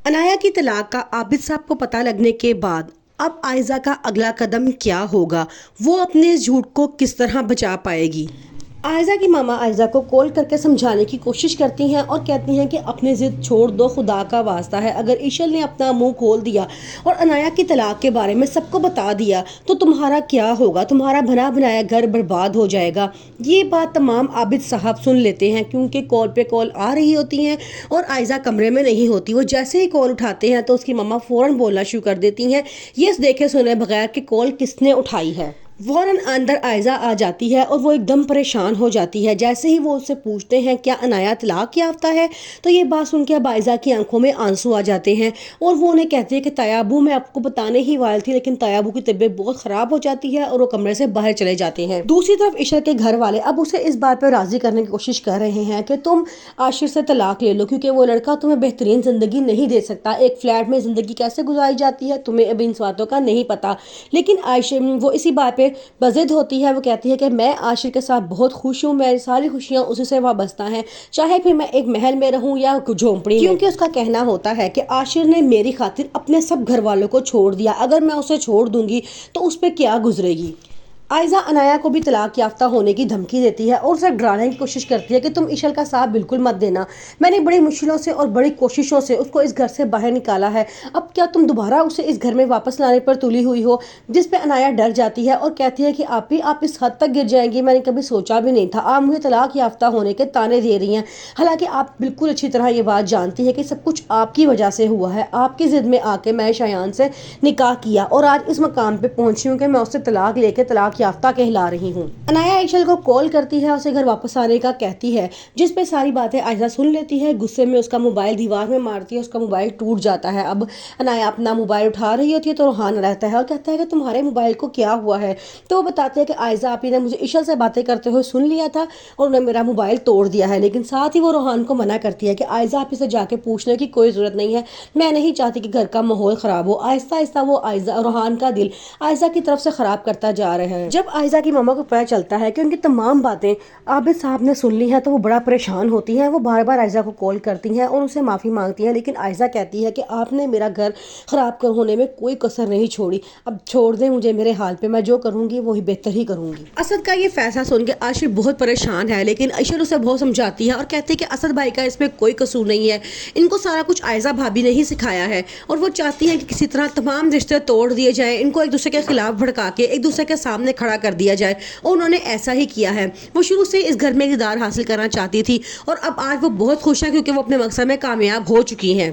انایا کی طلاق کا عابد صاحب کو پتہ لگنے کے بعد اب عائزہ کا اگلا قدم کیا ہوگا؟ وہ اپنے اس جھوٹ کو کس طرح بچا پائے گی؟ عائزہ کی ماما عائزہ کو کال کر کے سمجھانے کی کوشش کرتی ہیں اور کہتی ہیں کہ اپنی ضد چھوڑ دو، خدا کا واسطہ ہے، اگر ایشل نے اپنا منہ کھول دیا اور انایا کی طلاق کے بارے میں سب کو بتا دیا تو تمہارا کیا ہوگا؟ تمہارا بنا بنایا گھر برباد ہو جائے گا۔ یہ بات تمام عابد صاحب سن لیتے ہیں کیونکہ کال پہ کال آ رہی ہوتی ہیں اور عائزہ کمرے میں نہیں ہوتی۔ وہ جیسے ہی کال اٹھاتے ہیں تو اس کی ماما فوراً بولنا شروع کر دیتی ہیں، یہ دیکھے سنے بغیر کہ کال کس نے اٹھائی ہے۔ فوراً اندر عائزہ آ جاتی ہے اور وہ ایک دم پریشان ہو جاتی ہے۔ جیسے ہی وہ اس سے پوچھتے ہیں کیا انایا طلاق یافتہ ہے تو یہ بات سن کے اب عائزہ کی آنکھوں میں آنسو آ جاتے ہیں اور وہ انہیں کہتی ہے کہ طیابو میں آپ کو بتانے ہی والی تھی، لیکن طیابو کی طبیعت بہت خراب ہو جاتی ہے اور وہ کمرے سے باہر چلے جاتے ہیں۔ دوسری طرف عشر کے گھر والے اب اسے اس بات پہ راضی کرنے کی کوشش کر رہے ہیں کہ تم عاشر سے طلاق لے لو کیونکہ وہ لڑکا تمہیں بہترین زندگی نہیں دے سکتا۔ ایک فلیٹ میں زندگی کیسے گزاری جاتی ہے تمہیں اب ان باتوں کا نہیں پتا، لیکن عائشہ وہ اسی بات پہ بضد ہوتی ہے۔ وہ کہتی ہے کہ میں عاشر کے ساتھ بہت خوش ہوں، میری ساری خوشیاں اسی سے وابستہ ہیں، چاہے پھر میں ایک محل میں رہوں یا جھونپڑی میں، کیونکہ اس کا کہنا ہوتا ہے کہ عاشر نے میری خاطر اپنے سب گھر والوں کو چھوڑ دیا، اگر میں اسے چھوڑ دوں گی تو اس پہ کیا گزرے گی۔ عائزہ انایا کو بھی طلاق یافتہ ہونے کی دھمکی دیتی ہے اور اسے ڈرانے کی کوشش کرتی ہے کہ تم عشل کا ساتھ بالکل مت دینا، میں نے بڑی مشکلوں سے اور بڑی کوششوں سے اس کو اس گھر سے باہر نکالا ہے، اب کیا تم دوبارہ اسے اس گھر میں واپس لانے پر تلی ہوئی ہو؟ جس پہ انایا ڈر جاتی ہے اور کہتی ہے کہ آپ اس حد تک گر جائیں گی، میں نے کبھی سوچا بھی نہیں تھا، آپ مجھے طلاق یافتہ ہونے کے تانے دے رہی ہیں، حالانکہ آپ بالکل اچھی طرح یہ بات جانتی ہے کہ سب کچھ آپ کی وجہ سے ہوا ہے، آپ کی ضد میں آ کے میں شایان سے نکاح کیا اور آج اس مقام پہ پہنچی ہوں کہ میں اس سے طلاق لے کے طلاق یافتہ کہلا رہی ہوں۔ انایا عشل کو کال کرتی ہے، اسے گھر واپس آنے کا کہتی ہے، جس پہ ساری باتیں عائزہ سن لیتی ہے، غصے میں اس کا موبائل دیوار میں مارتی ہے، اس کا موبائل ٹوٹ جاتا ہے۔ اب انایا اپنا موبائل اٹھا رہی ہوتی ہے تو روحان رہتا ہے اور کہتا ہے کہ تمہارے موبائل کو کیا ہوا ہے؟ تو وہ بتاتے ہیں کہ عائزہ آپی نے مجھے عشل سے باتیں کرتے ہوئے سن لیا تھا اور انہوں نے میرا موبائل توڑ دیا ہے، لیکن ساتھ ہی وہ روحان کو منع کرتی ہے کہ عائزہ آپی سے جا کے پوچھنے کی کوئی ضرورت نہیں ہے، میں نہیں چاہتی کہ گھر کا ماحول خراب ہو۔ آہستہ آہستہ وہ روحان کا دل عائزہ کی طرف سے خراب کرتا جا رہا ہے۔ جب عائزہ کی ماما کو پتہ چلتا ہے کہ ان کی تمام باتیں عابد صاحب نے سن لی ہیں تو وہ بڑا پریشان ہوتی ہیں، وہ بار بار عائزہ کو کال کرتی ہیں اور ان سے معافی مانگتی ہیں، لیکن عائزہ کہتی ہے کہ آپ نے میرا گھر خراب ہونے میں کوئی کسر نہیں چھوڑی، اب چھوڑ دیں مجھے میرے حال پہ، میں جو کروں گی وہی بہتر ہی کروں گی۔ اسد کا یہ فیصلہ سن کے عاشر بہت پریشان ہے، لیکن عشر اسے بہت سمجھاتی ہے اور کہتی ہے کہ اسد بھائی کا اس میں کوئی قصور نہیں ہے، ان کو سارا کچھ عائزہ بھابی نے ہی سکھایا ہے اور وہ چاہتی ہیں کہ کسی طرح تمام رشتے توڑ دیے جائیں، ان کو ایک دوسرے کے خلاف بھڑکا کے ایک دوسرے کے سامنے کھڑا کر دیا جائے، اور انہوں نے ایسا ہی کیا ہے۔ وہ شروع سے اس گھر میں اقتدار حاصل کرنا چاہتی تھی اور اب آج وہ بہت خوش ہیں کیونکہ وہ اپنے مقصد میں کامیاب ہو چکی ہیں۔